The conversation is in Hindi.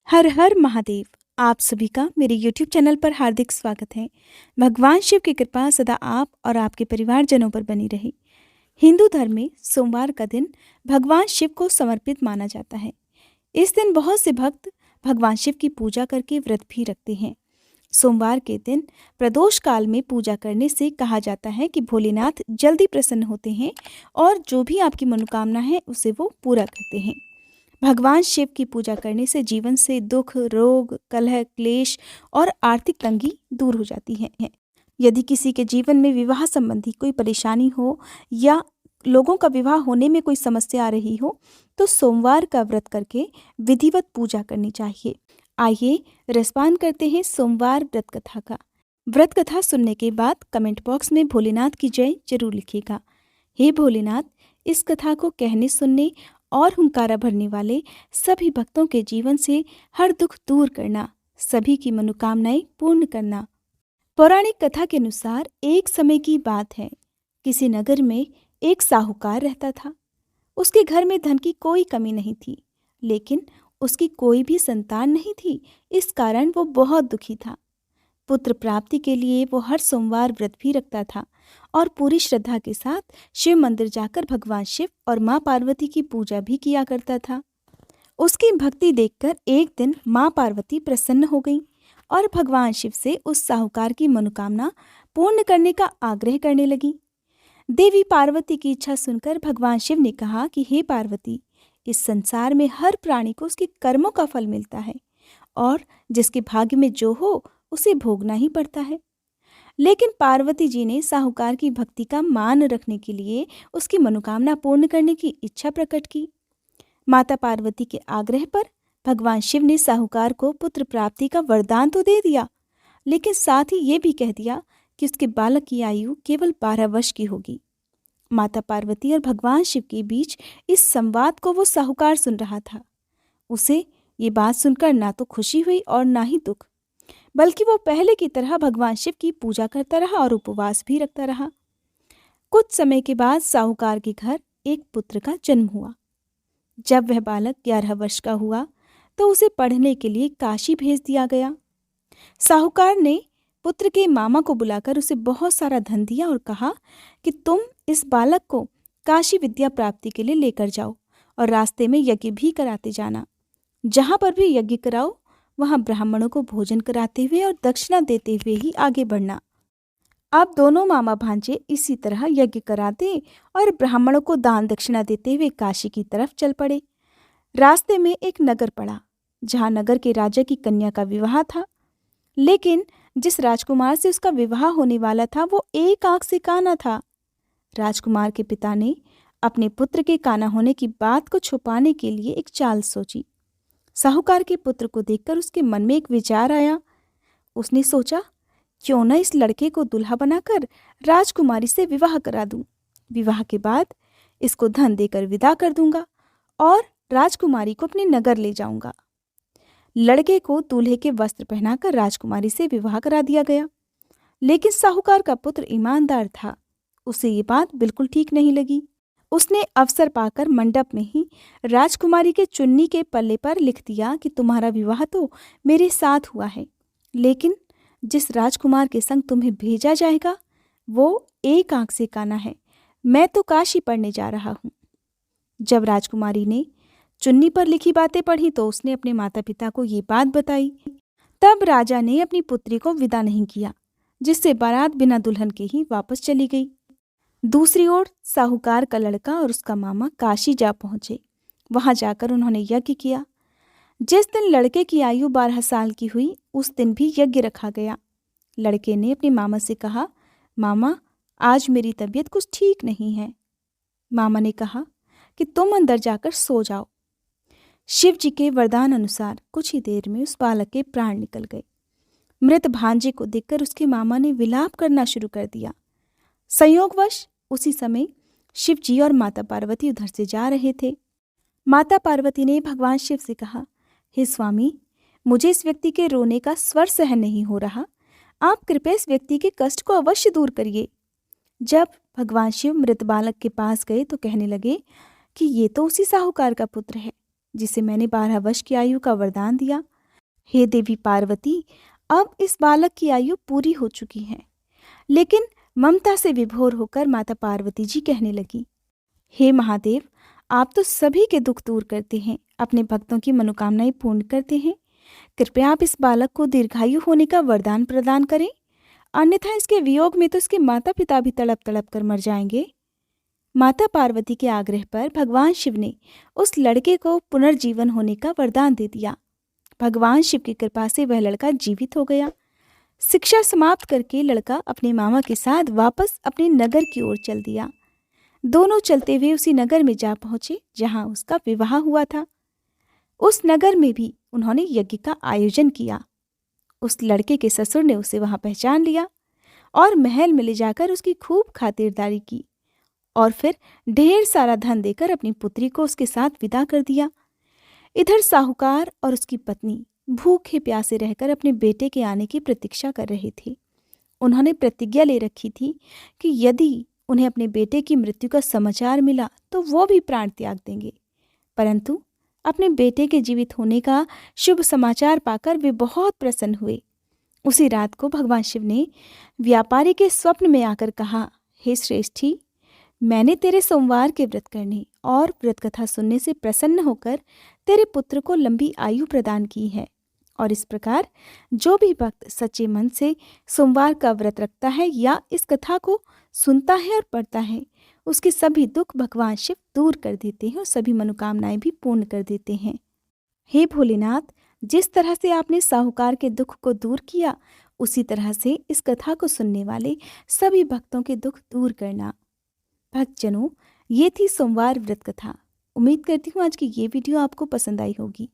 हर हर महादेव। आप सभी का मेरे YouTube चैनल पर हार्दिक स्वागत है। भगवान शिव की कृपा सदा आप और आपके परिवारजनों पर बनी रहे। हिंदू धर्म में सोमवार का दिन भगवान शिव को समर्पित माना जाता है। इस दिन बहुत से भक्त भगवान शिव की पूजा करके व्रत भी रखते हैं। सोमवार के दिन प्रदोष काल में पूजा करने से कहा जाता है कि भोलेनाथ जल्दी प्रसन्न होते हैं और जो भी आपकी मनोकामना है उसे वो पूरा करते हैं। भगवान शिव की पूजा करने से जीवन से दुख, रोग, कलह, क्लेश और आर्थिक तंगी दूर हो जाती है। यदि किसी के जीवन में विवाह संबंधी कोई परेशानी हो या लोगों का विवाह होने में कोई समस्या आ रही हो तो सोमवार का व्रत करके विधिवत पूजा करनी चाहिए। आइए रसपान करते हैं सोमवार व्रत कथा का। व्रत कथा सुनने के बाद कमेंट बॉक्स में भोलेनाथ की जय जरूर लिखिएगा। हे भोलेनाथ, इस कथा को कहने, सुनने और हुंकारा भरने वाले सभी भक्तों के जीवन से हर दुख दूर करना, सभी की मनोकामनाएं पूर्ण करना। पौराणिक कथा के अनुसार एक समय की बात है, किसी नगर में एक साहूकार रहता था। उसके घर में धन की कोई कमी नहीं थी, लेकिन उसकी कोई भी संतान नहीं थी। इस कारण वो बहुत दुखी था। पुत्र प्राप्ति के लिए वो हर सोमवार व्रत भी रखता था और पूरी श्रद्धा के साथ शिव मंदिर जाकर भगवान शिव और माँ पार्वती की पूजा भी किया करता था। उसकी भक्ति देखकर एक दिन माँ पार्वती प्रसन्न हो गई और भगवान शिव से उस साहूकार की मनोकामना पूर्ण करने का आग्रह करने लगी। देवी पार्वती की इच्छा सुनकर भगवान शिव ने कहा कि हे पार्वती, इस संसार में हर प्राणी को उसके कर्मों का फल मिलता है और जिसके भाग्य में जो हो उसे भोगना ही पड़ता है। लेकिन पार्वती जी ने साहूकार की भक्ति का मान रखने के लिए उसकी मनोकामना पूर्ण करने की इच्छा प्रकट की। माता पार्वती के आग्रह पर भगवान शिव ने साहूकार को पुत्र प्राप्ति का वरदान तो दे दिया, लेकिन साथ ही ये भी कह दिया कि उसके बालक की आयु केवल 12 वर्ष की होगी। माता पार्वती और भगवान शिव के बीच इस संवाद को वो साहूकार सुन रहा था। उसे ये बात सुनकर ना तो खुशी हुई और ना ही दुख, बल्कि वो पहले की तरह भगवान शिव की पूजा करता रहा और उपवास भी रखता रहा। कुछ समय के बाद साहूकार के घर एक पुत्र का जन्म हुआ। जब वह बालक 11 वर्ष का हुआ तो उसे पढ़ने के लिए काशी भेज दिया गया। साहूकार ने पुत्र के मामा को बुलाकर उसे बहुत सारा धन दिया और कहा कि तुम इस बालक को काशी विद्या प्राप्ति के लिए लेकर जाओ और रास्ते में यज्ञ भी कराते जाना। जहाँ पर भी यज्ञ कराओ वहां ब्राह्मणों को भोजन कराते हुए और दक्षिणा देते हुए ही आगे बढ़ना। अब दोनों मामा भांजे इसी तरह यज्ञ कराते और ब्राह्मणों को दान दक्षिणा देते हुए काशी की तरफ चल पड़े। रास्ते में एक नगर पड़ा जहां नगर के राजा की कन्या का विवाह था, लेकिन जिस राजकुमार से उसका विवाह होने वाला था वो एक आंख से काना था। राजकुमार के पिता ने अपने पुत्र के काना होने की बात को छुपाने के लिए एक चाल सोची। साहूकार के पुत्र को देखकर उसके मन में एक विचार आया। उसने सोचा, क्यों न इस लड़के को दुल्हा बनाकर राजकुमारी से विवाह करा दूं। विवाह के बाद इसको धन देकर विदा कर दूंगा और राजकुमारी को अपने नगर ले जाऊंगा। लड़के को दूल्हे के वस्त्र पहनाकर राजकुमारी से विवाह करा दिया गया। लेकिन साहूकार का पुत्र ईमानदार था, उसे ये बात बिल्कुल ठीक नहीं लगी। उसने अवसर पाकर मंडप में ही राजकुमारी के चुन्नी के पल्ले पर लिख दिया कि तुम्हारा विवाह तो मेरे साथ हुआ है, लेकिन जिस राजकुमार के संग तुम्हें भेजा जाएगा वो एक आंख से काना है। मैं तो काशी पढ़ने जा रहा हूँ। जब राजकुमारी ने चुन्नी पर लिखी बातें पढ़ी तो उसने अपने माता पिता को ये बात बताई। तब राजा ने अपनी पुत्री को विदा नहीं किया, जिससे बारात बिना दुल्हन के ही वापस चली गई। दूसरी ओर साहूकार का लड़का और उसका मामा काशी जा पहुंचे। वहां जाकर उन्होंने यज्ञ किया। जिस दिन लड़के की आयु 12 साल की हुई उस दिन भी यज्ञ रखा गया। लड़के ने अपने मामा से कहा, मामा, आज मेरी तबीयत कुछ ठीक नहीं है। मामा ने कहा कि तुम अंदर जाकर सो जाओ। शिव जी के वरदान अनुसार कुछ ही देर में उस बालक के प्राण निकल गए। मृत भांजे को देखकर उसके मामा ने विलाप करना शुरू कर दिया। संयोगवश उसी समय शिव जी और माता पार्वती उधर से जा रहे थे। माता पार्वती ने भगवान शिव से कहा, हे स्वामी, मुझे इस व्यक्ति के रोने का स्वर सहन नहीं हो रहा। आप कृपया इस व्यक्ति के कष्ट को अवश्य दूर करिए। जब भगवान शिव मृत बालक के पास गए तो कहने लगे कि ये तो उसी साहूकार का पुत्र है जिसे मैंने 12 वर्ष की आयु का वरदान दिया। हे देवी पार्वती, अब इस बालक की आयु पूरी हो चुकी है। लेकिन ममता से विभोर होकर माता पार्वती जी कहने लगी, हे महादेव, आप तो सभी के दुख दूर करते हैं, अपने भक्तों की मनोकामनाएं पूर्ण करते हैं। कृपया आप इस बालक को दीर्घायु होने का वरदान प्रदान करें, अन्यथा इसके वियोग में तो इसके माता पिता भी तड़प तड़प कर मर जाएंगे। माता पार्वती के आग्रह पर भगवान शिव ने उस लड़के को पुनर्जीवन होने का वरदान दे दिया। भगवान शिव की कृपा से वह लड़का जीवित हो गया। शिक्षा समाप्त करके लड़का अपने मामा के साथ वापस अपने नगर की ओर चल दिया। दोनों चलते हुए उसी नगर में जा पहुंचे जहां उसका विवाह हुआ था। उस नगर में भी उन्होंने यज्ञ का आयोजन किया। उस लड़के के ससुर ने उसे वहां पहचान लिया और महल में ले जाकर उसकी खूब खातिरदारी की और फिर ढेर सारा धन देकर अपनी पुत्री को उसके साथ विदा कर दिया। इधर साहूकार और उसकी पत्नी भूखे प्यासे रहकर अपने बेटे के आने की प्रतीक्षा कर रहे थे। उन्होंने प्रतिज्ञा ले रखी थी कि यदि उन्हें अपने बेटे की मृत्यु का समाचार मिला तो वो भी प्राण त्याग देंगे। परंतु अपने बेटे के जीवित होने का शुभ समाचार पाकर वे बहुत प्रसन्न हुए। उसी रात को भगवान शिव ने व्यापारी के स्वप्न में आकर कहा, हे श्रेष्ठी, मैंने तेरे सोमवार के व्रत करने और व्रत कथा सुनने से प्रसन्न होकर तेरे पुत्र को लंबी आयु प्रदान की है। और इस प्रकार जो भी भक्त सच्चे मन से सोमवार का व्रत रखता है या इस कथा को सुनता है और पढ़ता है, उसके सभी दुख भगवान शिव दूर कर देते हैं और सभी मनोकामनाएं भी पूर्ण कर देते हैं। हे भोलेनाथ, जिस तरह से आपने साहूकार के दुख को दूर किया, उसी तरह से इस कथा को सुनने वाले सभी भक्तों के दुख दूर करना। भक्तजनों, ये थी सोमवार व्रत कथा। उम्मीद करती हूँ आज की ये वीडियो आपको पसंद आई होगी।